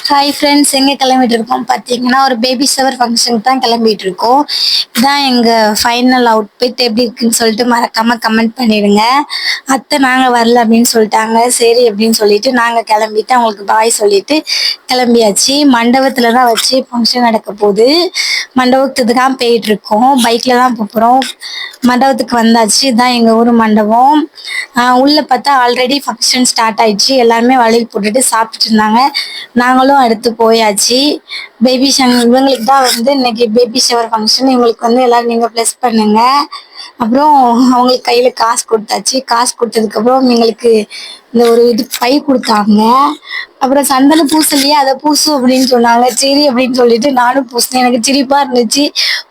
Hi friends, எங்கே கிளம்பிட்டு இருக்கோம் பார்த்தீங்கன்னா ஒரு பேபி ஷவர் ஃபங்க்ஷனுக்கு தான் கிளம்பிட்டு இருக்கோம். இதான் எங்கள் ஃபைனல் அவுட்ஃபிட் எப்படி இருக்குன்னு சொல்லிட்டு மறக்காமல் கமெண்ட் பண்ணிடுங்க. அத்தை நாங்கள் வரல அப்படின்னு சொல்லிட்டாங்க. சரி அப்படின்னு சொல்லிட்டு நாங்கள் கிளம்பிட்டு அவங்களுக்கு பாய் சொல்லிட்டு கிளம்பியாச்சு. மண்டபத்தில் தான் வச்சு ஃபங்க்ஷன் நடக்க போகுது. மண்டபத்துக்கு தான் போயிட்டு இருக்கோம். பைக்கில் தான் போகிறோம். மண்டபத்துக்கு வந்தாச்சு. இதுதான் எங்கள் ஊர் மண்டபம். உள்ளே பார்த்தா ஆல்ரெடி ஃபங்க்ஷன் ஸ்டார்ட் ஆயிடுச்சு. எல்லாருமே வளையல் போட்டுட்டு சாப்பிட்டுட்டு இருந்தாங்க. நாங்களும் அடுத்து போயாச்சு. பேபி ஷவர் இவங்களுக்கு தான் இன்னைக்கு பேபி ஷவர் ஃபங்க்ஷன். இவங்களுக்கு எல்லாரும் நீங்கள் ப்ளஸ் பண்ணுங்க. அப்புறம் அவங்களுக்கு கையில் காசு கொடுத்தாச்சு. காசு கொடுத்ததுக்கப்புறம் எங்களுக்கு இந்த ஒரு பை கொடுத்தாங்க. அப்புறம் சந்தன பூசலையே, அதை பூசு அப்படின்னு சொன்னாங்க. சரி அப்படின்னு சொல்லிட்டு நானும் பூசினேன். எனக்கு சிரிப்பா இருந்துச்சு.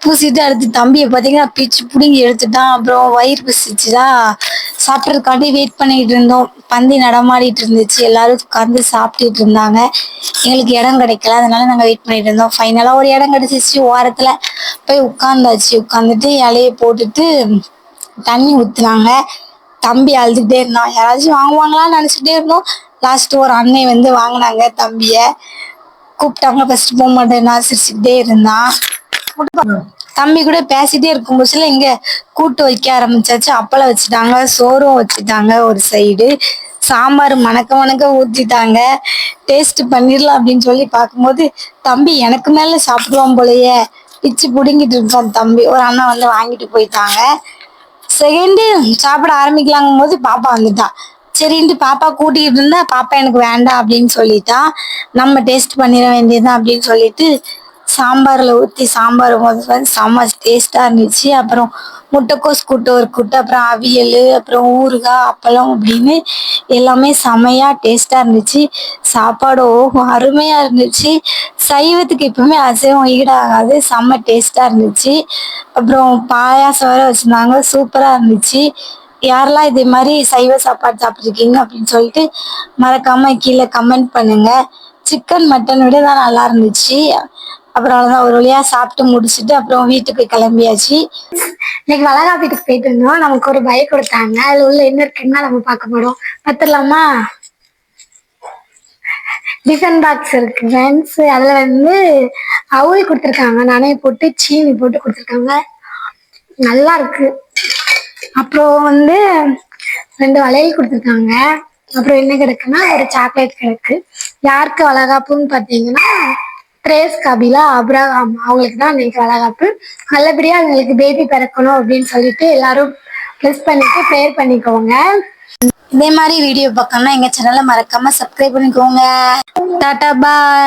பூசிட்டு அடுத்து தம்பியை பார்த்தீங்கன்னா பிச்சு பிடுங்கி எடுத்துட்டான். அப்புறம் வயிறு பசிச்சுதான் சாப்பிட்றதுக்காண்டி வெயிட் பண்ணிட்டு இருந்தோம். பந்தி நடமாடிட்டு இருந்துச்சு. எல்லாரும் உட்காந்து சாப்பிட்டுட்டு இருந்தாங்க. எங்களுக்கு இடம் கிடைக்கல, அதனால நாங்கள் வெயிட் பண்ணிட்டு இருந்தோம். ஃபைனலாக ஒரு இடம் கிடைச்சிச்சு. ஓரத்தில் போய் உட்காந்தாச்சு. உட்காந்துட்டு இலையை போட்டுட்டு தண்ணி ஊற்றுனாங்க. தம்பி அழுதுகிட்டே இருந்தான். யாராச்சும் வாங்குவாங்களான்னு நினச்சிட்டே இருந்தோம். லாஸ்ட் ஒரு அன்னை வாங்கினாங்க. தம்பியை கூப்பிட்டாங்க. ஃபர்ஸ்ட் போக மாட்டேன் நான் சிரிச்சுக்கிட்டே இருந்தான். தம்பி கூட பேசிட்டே இருக்கும் போதுல இங்க கூட்டு வைக்க ஆரம்பிச்சாச்சு. அப்பளம் வச்சுட்டாங்க, சோறும் வச்சுட்டாங்க. ஒரு சைடு சாம்பார் மணக்க ஊத்திட்டாங்க. டேஸ்ட் பண்ணிடலாம் அப்படின்னு சொல்லி பார்க்கும்போது தம்பி எனக்கு மேல சாப்பிடுவான் போலயே, பிச்சு பிடுங்கிட்டு இருக்கான் தம்பி. ஒரு அண்ணா வாங்கிட்டு போயிட்டாங்க. செகண்டு சாப்பிட ஆரம்பிக்கலாங்கும் போது பாப்பா வந்துட்டான். சரின்ட்டு பாப்பா கூட்டிகிட்டு இருந்தா பாப்பா எனக்கு வேண்டாம் அப்படின்னு சொல்லிட்டான். நம்ம டேஸ்ட் பண்ணிட வேண்டியதுதான் அப்படின்னு சொல்லிட்டு சாம்பாரில் ஊற்றி சாம்பார் செம்ம டேஸ்ட்டாக இருந்துச்சு. அப்புறம் முட்டைக்கோஸ் கூட்டு ஒரு கூட்டு, அப்புறம் அவியல், அப்புறம் ஊறுகாய், அப்பளம் அப்படின்னு எல்லாமே செமையாக டேஸ்ட்டாக இருந்துச்சு. சாப்பாடு அருமையாக இருந்துச்சு. சைவத்துக்கு எப்பவுமே அசைவம் ஈடாகாது. செம்ம டேஸ்ட்டாக இருந்துச்சு. அப்புறம் பாயாசம் வேற வச்சுருந்தாங்க. சூப்பராக இருந்துச்சு. யாரெல்லாம் இதே மாதிரி சைவ சாப்பாடு சாப்பிட்ருக்கீங்க அப்படின்னு சொல்லிட்டு மறக்காம கீழே கமெண்ட் பண்ணுங்க. சிக்கன் மட்டன் விட தான் நல்லா இருந்துச்சு. அப்புறம் அவ்வளோதான், ஒரு வழியா சாப்பிட்டு முடிச்சுட்டு அப்புறம் வீட்டுக்கு கிளம்பியாச்சு. இன்னைக்கு வளகாப்பீட்டுக்கு போயிட்டு இருந்தோம். நமக்கு ஒரு பைக் கொடுத்தாங்க. அதுல உள்ள என்ன இருக்குன்னா நம்ம பார்க்க போறோம். பார்த்துடலாமா? டிஃபன் பாக்ஸ் இருக்கு ஃப்ரெண்ட்ஸ். அதுல அவுள் கொடுத்துருக்காங்க. நானே போட்டு சீனி போட்டு கொடுத்துருக்காங்க. நல்லா இருக்கு. அப்புறம் 2 வளையல் கொடுத்துருக்காங்க. அப்புறம் என்ன கிடக்குன்னா ஒரு சாக்லேட் கிடக்கு. யாருக்கு வளகாப்புன்னு பார்த்தீங்கன்னா ட்ரேஸ் கபிலா அப்ரஹாம் அவங்களுக்கு தான் இன்னைக்கு வளகாப்பு. நல்லபடியா அவங்களுக்கு பேபி பிறக்கணும் அப்படின்னு சொல்லிட்டு எல்லாரும் ப்ளஸ் பண்ணிட்டு ப்ரேயர் பண்ணிக்கோங்க. இதே மாதிரி வீடியோ பார்க்கணும்னா எங்க சேனலை மறக்காம சப்ஸ்கிரைப் பண்ணிக்கோங்க. டாடா பாய்.